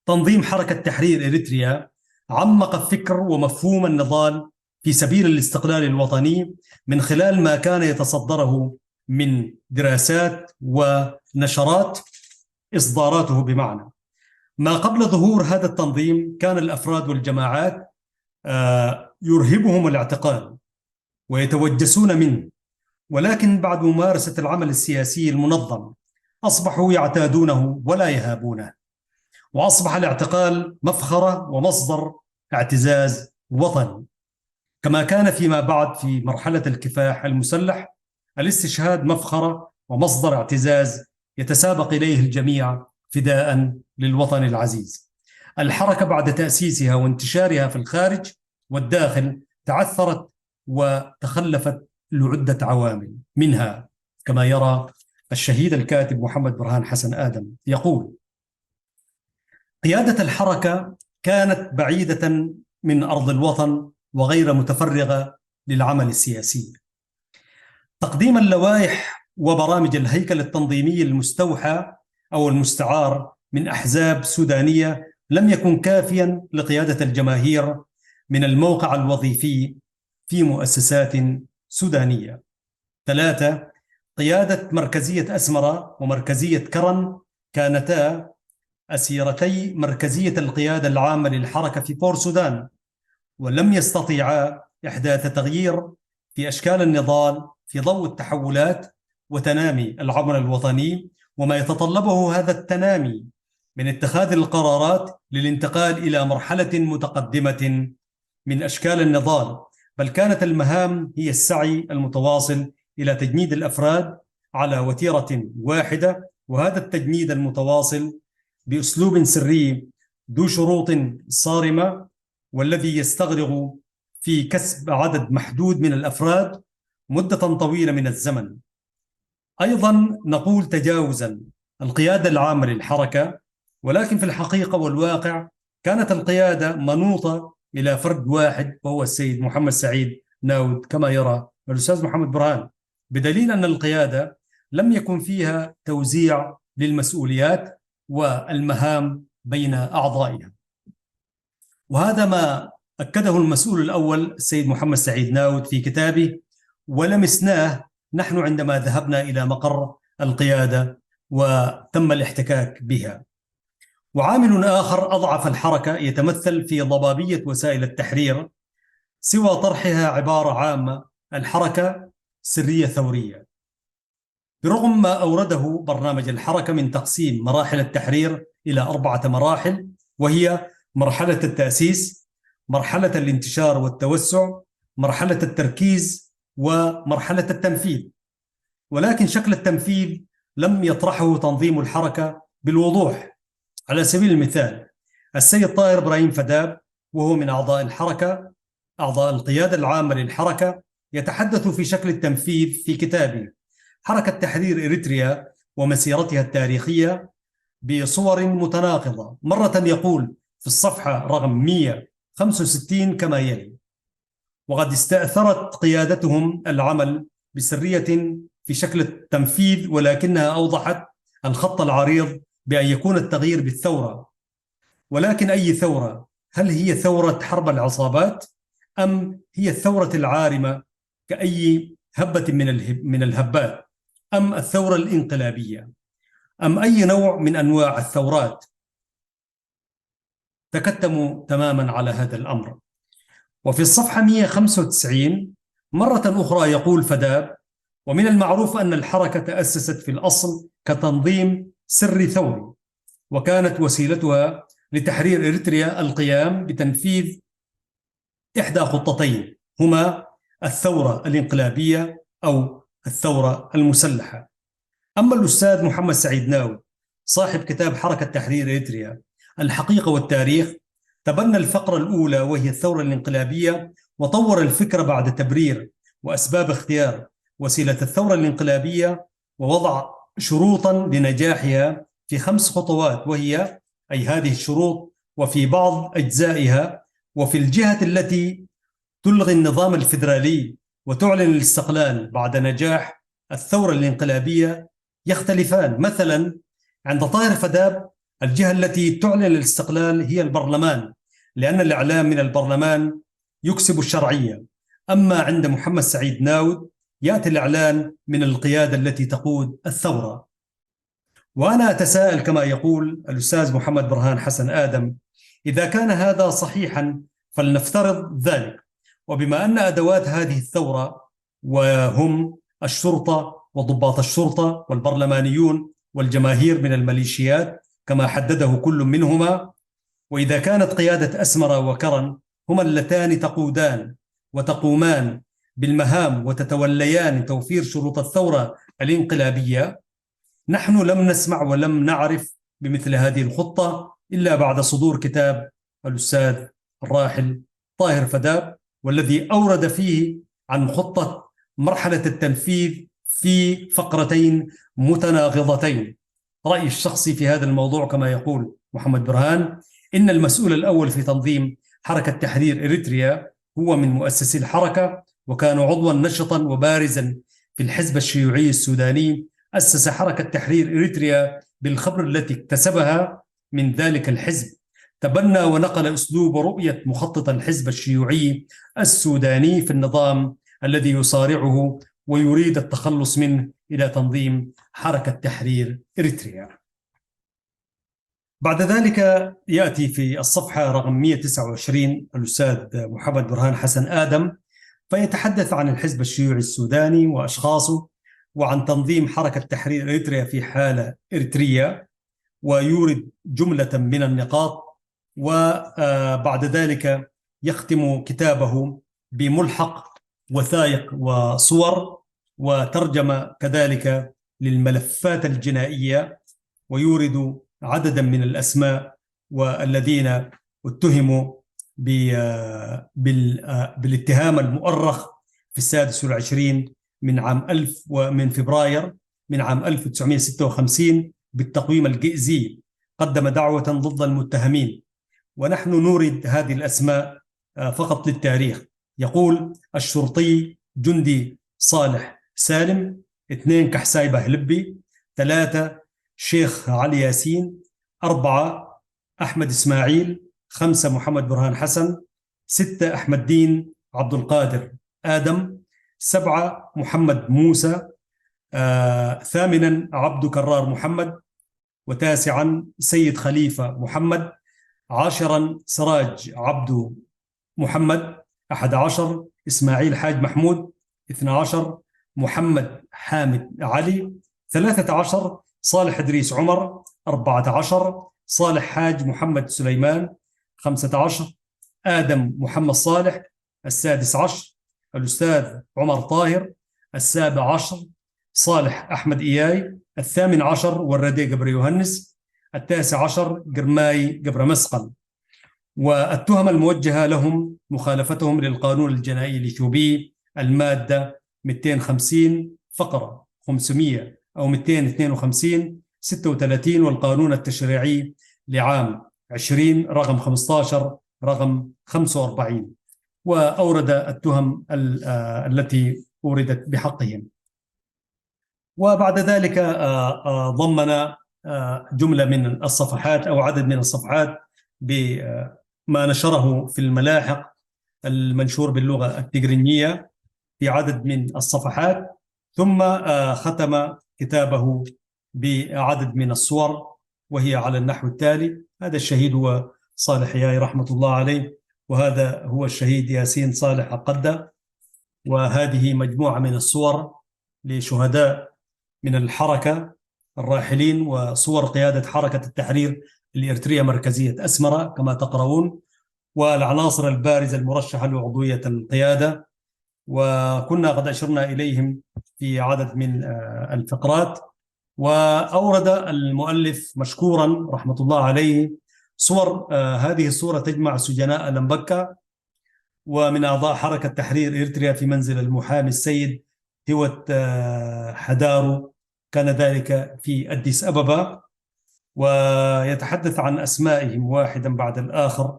تنظيم حركة تحرير إريتريا عمق فكر ومفهوم النضال في سبيل الاستقلال الوطني من خلال ما كان يتصدره من دراسات ونشرات إصداراته. بمعنى ما قبل ظهور هذا التنظيم كان الأفراد والجماعات يرهبهم الاعتقال ويتوجسون منه، ولكن بعد ممارسة العمل السياسي المنظم أصبحوا يعتادونه ولا يهابونه، وأصبح الاعتقال مفخرة ومصدر اعتزاز وطني، كما كان فيما بعد في مرحلة الكفاح المسلح الاستشهاد مفخرة ومصدر اعتزاز يتسابق إليه الجميع فداء للوطن العزيز. الحركة بعد تأسيسها وانتشارها في الخارج والداخل تعثرت وتخلفت لعدة عوامل، منها كما يرى الشهيد الكاتب محمد برهان حسن آدم يقول: قيادة الحركة كانت بعيدة من أرض الوطن وغير متفرغة للعمل السياسي. تقديم اللوائح وبرامج الهيكل التنظيمي المستوحى أو المستعار من أحزاب سودانية لم يكن كافياً لقيادة الجماهير من الموقع الوظيفي في مؤسسات سودانية. 3. قيادة مركزية أسمرة ومركزية كرن كانتا أسيرتي مركزية القيادة العامة للحركة في بور سودان، ولم يستطيعا إحداث تغيير في أشكال النضال في ضوء التحولات وتنامي العمل الوطني وما يتطلبه هذا التنامي من اتخاذ القرارات للانتقال إلى مرحلة متقدمة من أشكال النضال، بل كانت المهام هي السعي المتواصل إلى تجنيد الأفراد على وتيرة واحدة، وهذا التجنيد المتواصل بأسلوب سري ذو شروط صارمة، والذي يستغرق في كسب عدد محدود من الأفراد مدة طويلة من الزمن. أيضا نقول تجاوزا القيادة العامة للحركة، ولكن في الحقيقة والواقع كانت القيادة منوطة إلى فرد واحد وهو السيد محمد سعيد ناود كما يرى الأستاذ محمد برهان، بدليل أن القيادة لم يكن فيها توزيع للمسؤوليات والمهام بين أعضائها. وهذا ما أكده المسؤول الأول السيد محمد سعيد ناود في كتابه ولمسناه نحن عندما ذهبنا إلى مقر القيادة وتم الاحتكاك بها. وعامل آخر أضعف الحركة يتمثل في ضبابية وسائل التحرير، سوى طرحها عبارة عامة: الحركة سرية ثورية. برغم ما أورده برنامج الحركة من تقسيم مراحل التحرير إلى 4 مراحل، وهي مرحلة التأسيس، مرحلة الانتشار والتوسع، مرحلة التركيز، ومرحلة التنفيذ، ولكن شكل التنفيذ لم يطرحه تنظيم الحركة بالوضوح. على سبيل المثال، السيد طاهر إبراهيم فداب وهو من أعضاء الحركة، أعضاء القيادة العامة للحركة، يتحدث في شكل التنفيذ في كتابه حركة تحرير إريتريا ومسيرتها التاريخية بصور متناقضة. مرة يقول في الصفحة رقم 165 كما يلي: وقد استأثرت قيادتهم العمل بسرية في شكل التنفيذ، ولكنها أوضحت الخط العريض بأن يكون التغيير بالثورة. ولكن أي ثورة؟ هل هي ثورة حرب العصابات، أم هي الثورة العارمة كأي هبة من الهبات، أم الثورة الإنقلابية، أم أي نوع من أنواع الثورات؟ تكتموا تماما على هذا الأمر. وفي الصفحة 195 مرة أخرى يقول فداب: ومن المعروف أن الحركة تأسست في الأصل كتنظيم سري ثوري، وكانت وسيلتها لتحرير إريتريا القيام بتنفيذ إحدى خطتين، هما الثورة الإنقلابية أو الثورة المسلحة. أما الأستاذ محمد سعيد ناود صاحب كتاب حركة تحرير إريتريا الحقيقة والتاريخ، تبنى الفقرة الأولى وهي الثورة الإنقلابية، وطور الفكرة بعد تبرير وأسباب اختيار وسيلة الثورة الإنقلابية، ووضع شروطا لنجاحها في 5 خطوات، وهي أي هذه الشروط وفي بعض أجزائها وفي الجهة التي تلغي النظام الفيدرالي وتعلن الاستقلال بعد نجاح الثورة الإنقلابية يختلفان. مثلا عند طاهر فداب الجهة التي تعلن الاستقلال هي البرلمان، لأن الإعلام من البرلمان يكسب الشرعية. أما عند محمد سعيد ناود يأتي الإعلان من القيادة التي تقود الثورة. وأنا أتساءل كما يقول الأستاذ محمد برهان حسن آدم: إذا كان هذا صحيحا فلنفترض ذلك، وبما أن أدوات هذه الثورة وهم الشرطة وضباط الشرطة والبرلمانيون والجماهير من الميليشيات كما حدده كل منهما، وإذا كانت قيادة أسمرة وكرن هما اللتان تقودان وتقومان بالمهام وتتوليان توفير شروط الثورة الإنقلابية، نحن لم نسمع ولم نعرف بمثل هذه الخطة إلا بعد صدور كتاب الأستاذ الراحل طاهر فداب، والذي أورد فيه عن خطة مرحلة التنفيذ في فقرتين متناقضتين. رأيي الشخصي في هذا الموضوع كما يقول محمد برهان: إن المسؤول الأول في تنظيم حركة تحرير إريتريا هو من مؤسسي الحركة، وكان عضوا نشطا وبارزا في الحزب الشيوعي السوداني. أسس حركة تحرير إريتريا بالخبرة التي اكتسبها من ذلك الحزب، تبنى ونقل أسلوب ورؤية مخطط الحزب الشيوعي السوداني في النظام الذي يصارعه ويريد التخلص منه إلى تنظيم حركة تحرير إريتريا. بعد ذلك يأتي في الصفحة رقم 129 الأستاذ محمد برهان حسن آدم، فيتحدث عن الحزب الشيوعي السوداني وأشخاصه وعن تنظيم حركة تحرير إريتريا في حالة إريتريا، ويورد جملة من النقاط. وبعد ذلك يختم كتابه بملحق وثائق وصور وترجمة كذلك للملفات الجنائية، ويورد عددا من الأسماء والذين اتهموا بالاتهام المؤرخ في 26 من فبراير من عام 1956 بالتقويم الجئزي، قدم دعوة ضد المتهمين. ونحن نورد هذه الأسماء فقط للتاريخ. يقول: الشرطي جندي صالح سالم، 2 كحساي بهلبي، 3 شيخ علي ياسين، 4 أحمد إسماعيل، 5 محمد برهان حسن، 6 أحمد دين عبد القادر آدم، 7 محمد موسى، 8 عبد كرار محمد، و9 سيد خليفة محمد، 10 سراج عبد محمد، 11 إسماعيل حاج محمود، 12 محمد حامد علي، 13 صالح إدريس عمر، 14 صالح حاج محمد سليمان، 15 آدم محمد صالح، 16 الأستاذ عمر طاهر، 17 صالح أحمد إياي، 18 وردي قبر يوهنس، 19 قرماي قبر مسقل. والتهم الموجهة لهم مخالفتهم للقانون الجنائي الإثيوبي المادة 250 فقرة 500 أو 252 36 والقانون التشريعي لعام 20 رقم 15 رقم 45، وأورد التهم التي أوردت بحقهم. وبعد ذلك ضمن جملة من الصفحات أو عدد من الصفحات بما نشره في الملاحق المنشور باللغة التجرينية في عدد من الصفحات، ثم ختم كتابه بعدد من الصور، وهي على النحو التالي: هذا الشهيد هو صالح ياي رحمة الله عليه، وهذا هو الشهيد ياسين صالح القدة، وهذه مجموعة من الصور لشهداء من الحركة الراحلين، وصور قيادة حركة التحرير الإريترية مركزية أسمرة كما تقرؤون، والعناصر البارزة المرشحة لعضوية القيادة، وكنا قد أشرنا إليهم في عدد من الفقرات. وأورد المؤلف مشكورا رحمة الله عليه صور، هذه الصورة تجمع سجناء لمبكة ومن أعضاء حركة تحرير إريتريا في منزل المحامي السيد هوت حدارو، كان ذلك في أديس أبابا، ويتحدث عن أسمائهم واحدا بعد الآخر.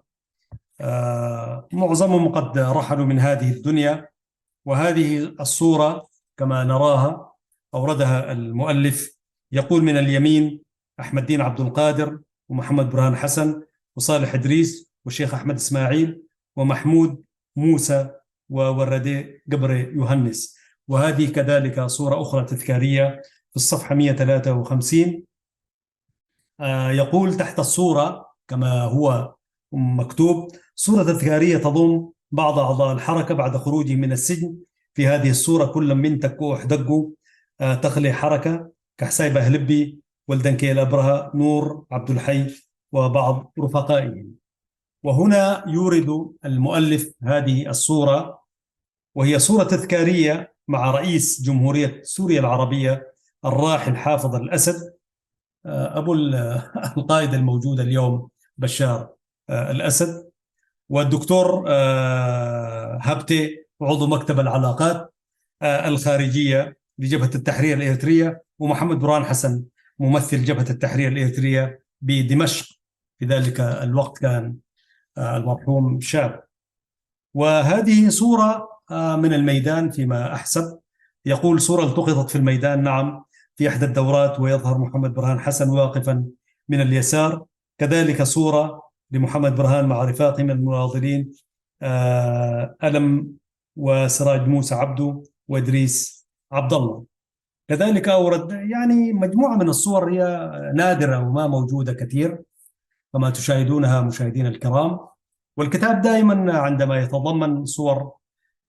معظمهم قد رحلوا من هذه الدنيا. وهذه الصورة كما نراها أوردها المؤلف، يقول: من اليمين أحمد دين عبد القادر ومحمد برهان حسن وصالح إدريس والشيخ أحمد إسماعيل ومحمود موسى ووردي قبر يوهنس. وهذه كذلك صورة أخرى تذكارية في الصفحة 153. يقول تحت الصورة كما هو مكتوب: صورة تذكارية تضم بعض أعضاء الحركة بعد خروجهم من السجن. في هذه الصورة كل من تكو حدقو تخلي حركة كحساي بهلبي ولدنكي الأبرهة نور عبد الحي وبعض رفقائهم. وهنا يورد المؤلف هذه الصورة، وهي صورة تذكارية مع رئيس جمهورية سوريا العربية الراحل حافظ الأسد، أبو القائد الموجود اليوم بشار الأسد، والدكتور هبتي عضو مكتب العلاقات الخارجية لجبهة التحرير الإريترية، ومحمد برهان حسن ممثل جبهة التحرير الإريترية بدمشق. في ذلك الوقت كان المرحوم شاب. وهذه صورة من الميدان فيما أحسب. يقول: صورة التقطت في الميدان، نعم، في إحدى الدورات، ويظهر محمد برهان حسن واقفا من اليسار. كذلك صورة لمحمد برهان مع رفاقه من المناضلين ألم وسراج موسى عبدو وإدريس عبد الله. كذلك أورد يعني مجموعة من الصور هي نادرة وما موجودة كثير كما تشاهدونها مشاهدين الكرام. والكتاب دائما عندما يتضمن صور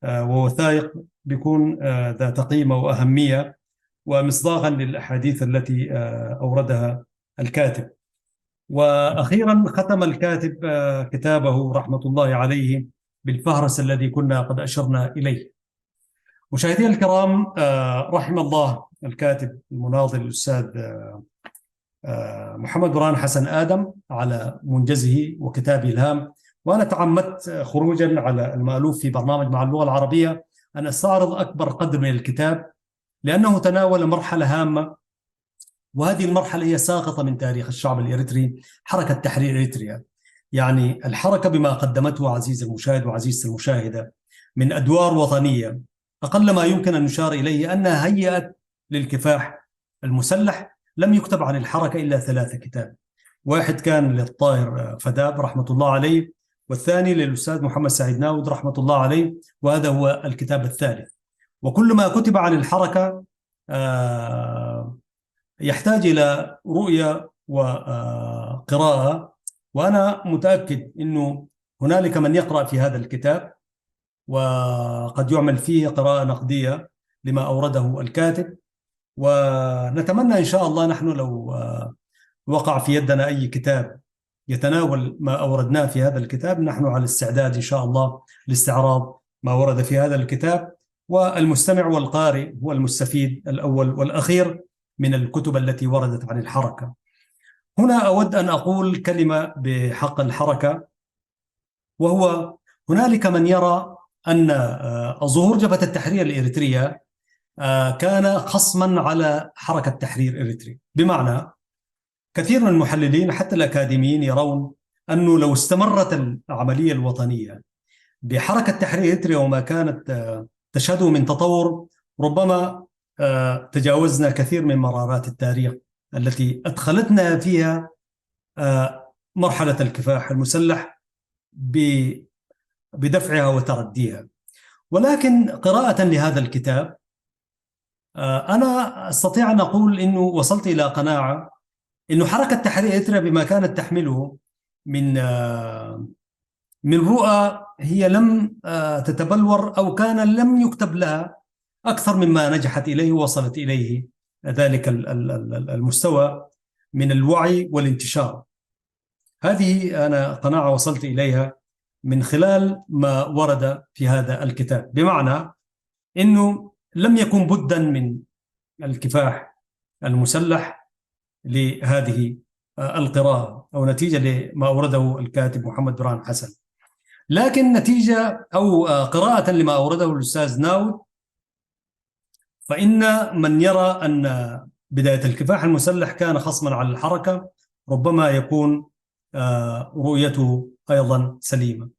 ووثائق بيكون ذات قيمة وأهمية ومصداقا للأحاديث التي أوردها الكاتب. وأخيرا ختم الكاتب كتابه رحمة الله عليه بالفهرس الذي كنا قد أشرنا إليه. مشاهدينا الكرام، رحم الله الكاتب المناضل الأستاذ محمد برهان حسن آدم على منجزه وكتابه الهام. وأنا تعمدت خروجا على المألوف في برنامج مع اللغة العربية أن أستعرض أكبر قدر من الكتاب، لأنه تناول مرحلة هامة، وهذه المرحلة هي ساقطة من تاريخ الشعب الإريتري، حركة تحرير إريتريا. يعني الحركة بما قدمته عزيز المشاهد وعزيزة المشاهدة من أدوار وطنية أقل ما يمكن أن نشار إليه أنها هيئت للكفاح المسلح. لم يكتب عن الحركة إلا 3 كتاب، واحد كان للطاهر فداب رحمة الله عليه، والثاني للأستاذ محمد سعيد ناود رحمة الله عليه، وهذا هو الكتاب الثالث. وكل ما كتب عن الحركة يحتاج إلى رؤية وقراءة، وأنا متأكد أنه هنالك من يقرأ في هذا الكتاب وقد يعمل فيه قراءة نقدية لما أورده الكاتب. ونتمنى إن شاء الله نحن لو وقع في يدنا أي كتاب يتناول ما أوردناه في هذا الكتاب، نحن على استعداد إن شاء الله لاستعراض ما ورد في هذا الكتاب. والمستمع والقارئ هو المستفيد الأول والأخير من الكتب التي وردت عن الحركة. هنا أود أن أقول كلمة بحق الحركة، وهو هنالك من يرى أن ظهور جبهة التحرير الإريترية كان خصما على حركة تحرير إريتريا. بمعنى كثير من المحللين حتى الأكاديميين يرون أنه لو استمرت العملية الوطنية بحركة تحرير إريتريا وما كانت تشهده من تطور، ربما تجاوزنا كثير من مرارات التاريخ التي أدخلتنا فيها مرحلة الكفاح المسلح بدفعها وترديها. ولكن قراءة لهذا الكتاب أنا أستطيع أن أقول أنه وصلت إلى قناعة أنه حركة تحرير إريتريا بما كانت تحمله من رؤى هي لم تتبلور أو كان لم يكتب لها أكثر مما نجحت إليه ووصلت إليه ذلك المستوى من الوعي والانتشار. هذه أنا قناعة وصلت إليها من خلال ما ورد في هذا الكتاب، بمعنى أنه لم يكن بدا من الكفاح المسلح لهذه القراءة أو نتيجة لما أورده الكاتب محمد برهان حسن، لكن نتيجة أو قراءة لما أورده الأستاذ ناود، فإن من يرى أن بداية الكفاح المسلح كان خصما على الحركة ربما يكون رؤيته أيضا سليمة.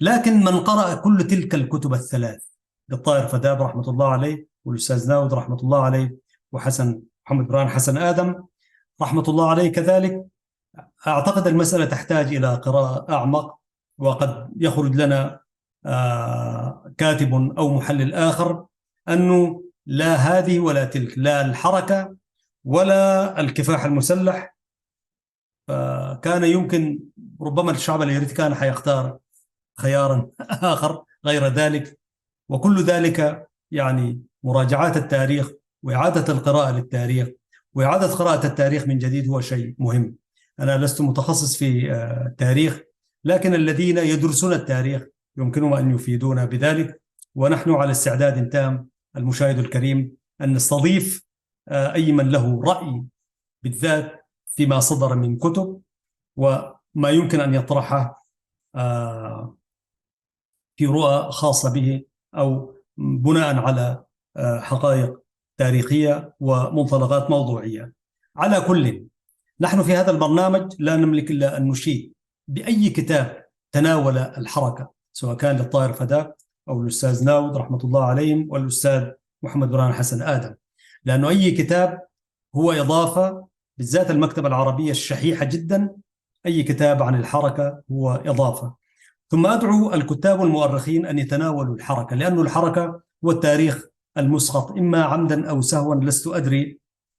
لكن من قرأ كل تلك الكتب الثلاث للطاهر فداب رحمة الله عليه والأستاذ ناود رحمة الله عليه وحسن محمد برهان حسن آدم رحمة الله عليه كذلك، أعتقد المسألة تحتاج إلى قراءة أعمق، وقد يخرج لنا كاتب أو محلل آخر أنه لا هذه ولا تلك، لا الحركة ولا الكفاح المسلح، كان يمكن ربما الشعب الإيرتري كان حيختار خيارا آخر غير ذلك. وكل ذلك يعني مراجعات التاريخ وإعادة القراءة للتاريخ وإعادة قراءة التاريخ من جديد هو شيء مهم. أنا لست متخصص في التاريخ، لكن الذين يدرسون التاريخ يمكنهم أن يفيدونا بذلك، ونحن على استعداد تام المشاهد الكريم أن نستضيف أي من له رأي بالذات فيما صدر من كتب وما يمكن أن يطرحه في رؤى خاصة به أو بناء على حقائق تاريخية ومنطلقات موضوعية. على كل، نحن في هذا البرنامج لا نملك إلا أن نشيد بأي كتاب تناول الحركة، سواء كان للطاهر فداب أو الأستاذ ناود رحمة الله عليهم والأستاذ محمد برهان حسن آدم، لأنه أي كتاب هو إضافة، بالذات المكتبة العربية الشحيحة جدا، أي كتاب عن الحركة هو إضافة. ثم أدعو الكتاب والمؤرخين أن يتناولوا الحركة، لأن الحركة هو التاريخ المسقط إما عمدا أو سهوا، لست أدري،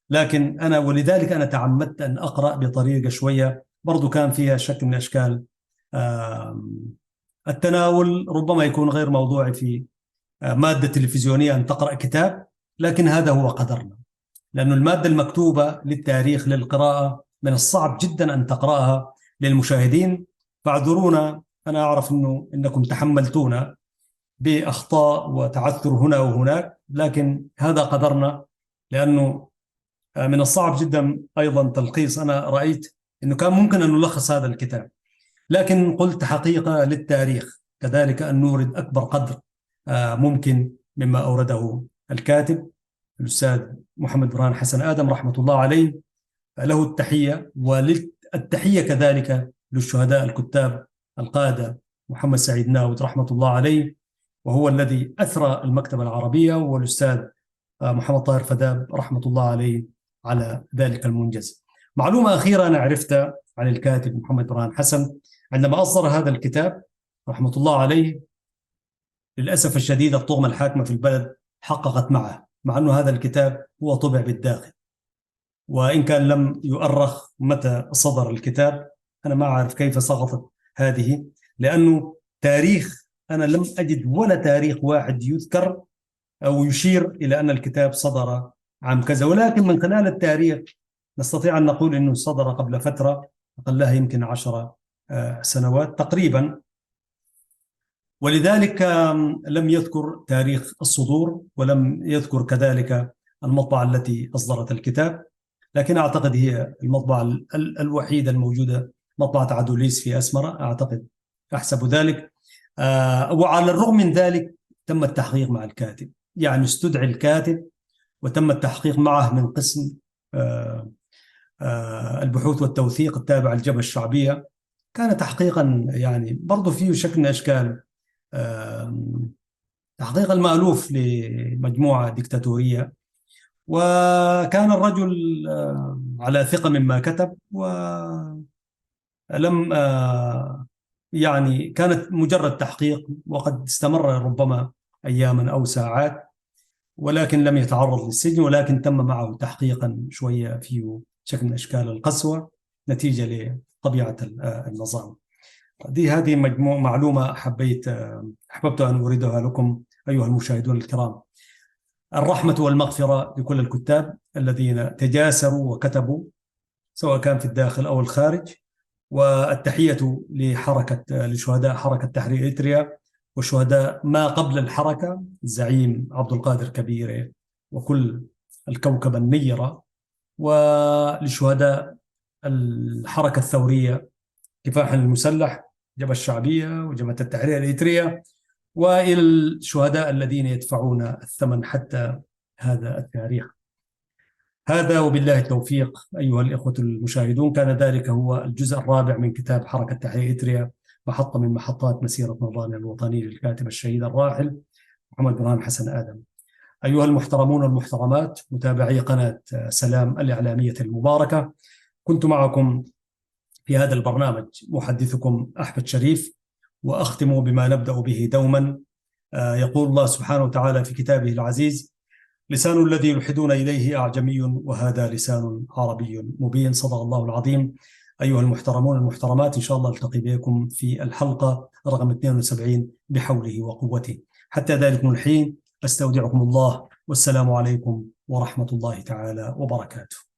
لكن أنا ولذلك أنا تعمدت أن أقرأ بطريقة شوية برضو كان فيها شكل من أشكال التناول، ربما يكون غير موضوعي في مادة تلفزيونية أن تقرأ كتاب، لكن هذا هو قدرنا، لأن المادة المكتوبة للتاريخ للقراءة من الصعب جدا أن تقرأها للمشاهدين، فاعذرونا. أنا أعرف إنكم تحملتونا بأخطاء وتعثر هنا وهناك، لكن هذا قدرنا، لأنه من الصعب جدا أيضا تلخيص. أنا رأيت أنه كان ممكن أن نلخص هذا الكتاب، لكن قلت حقيقة للتاريخ كذلك أن نورد أكبر قدر ممكن مما أورده الكاتب الأستاذ محمد برهان حسن آدم رحمة الله عليه، له التحية، والتحية كذلك للشهداء الكتاب القادة محمد سعيد ناود رحمة الله عليه وهو الذي أثرى المكتبة العربية، والأستاذ محمد طاهر فداب رحمة الله عليه على ذلك المنجز. معلومة أخيرة أنا عرفتها عن الكاتب محمد برهان حسن عندما أصدر هذا الكتاب رحمة الله عليه، للأسف الشديد الطغمة الحاكمة في البلد حققت معه، مع أن هذا الكتاب هو طبع بالداخل، وإن كان لم يؤرخ متى صدر الكتاب. أنا ما أعرف كيف سقطت هذه، لأنه تاريخ أنا لم أجد ولا تاريخ واحد يذكر أو يشير إلى أن الكتاب صدر عام كذا، ولكن من خلال التاريخ نستطيع أن نقول أنه صدر قبل فترة أقلها يمكن 10 سنوات تقريبا. ولذلك لم يذكر تاريخ الصدور، ولم يذكر كذلك المطبعة التي أصدرت الكتاب، لكن أعتقد هي المطبعة الوحيدة الموجودة، مطبعة عدوليس في أسمرة، أعتقد أحسب ذلك. وعلى الرغم من ذلك تم التحقيق مع الكاتب، يعني استدعي الكاتب وتم التحقيق معه من قسم البحوث والتوثيق التابع للجبهة الشعبية. كان تحقيقا يعني برضو فيه شكل من أشكال تحقيق المألوف لمجموعة ديكتاتورية، وكان الرجل على ثقة مما كتب، ولم يعني كانت مجرد تحقيق، وقد استمر ربما أياما أو ساعات، ولكن لم يتعرض للسجن، ولكن تم معه تحقيقا شوية فيه شكل من أشكال القسوة نتيجة لطبيعة النظام. هذه معلومة أحببت أن أريدها لكم أيها المشاهدون الكرام. الرحمة والمغفرة لكل الكتاب الذين تجاسروا وكتبوا سواء كان في الداخل أو الخارج، والتحية لشهداء حركة تحرير إريتريا وشهداء ما قبل الحركة، الزعيم عبد القادر كبيرة وكل الكوكب النيرة، ولشهداء الحركة الثورية كفاح المسلح، جبهة الشعبية وجبهة التحرير الإريترية، وإلى الشهداء الذين يدفعون الثمن حتى هذا التاريخ. هذا وبالله التوفيق أيها الإخوة المشاهدون. كان ذلك هو الجزء الرابع من كتاب حركة تحرير إريتريا، محطة من محطات مسيرة نضالنا الوطني للكاتب الشهيد الراحل محمد برهان حسن آدم. أيها المحترمون والمحترمات متابعي قناة سلام الإعلامية المباركة، كنت معكم في هذا البرنامج محدثكم أحمد شريف، وأختم بما نبدأ به دوما. يقول الله سبحانه وتعالى في كتابه العزيز: لسان الذي يلحدون إليه أعجمي وهذا لسان عربي مبين. صدق الله العظيم. أيها المحترمون المحترمات، إن شاء الله التقي بكم في الحلقة رقم 72 بحوله وقوته. حتى ذلك الحين أستودعكم الله، والسلام عليكم ورحمة الله تعالى وبركاته.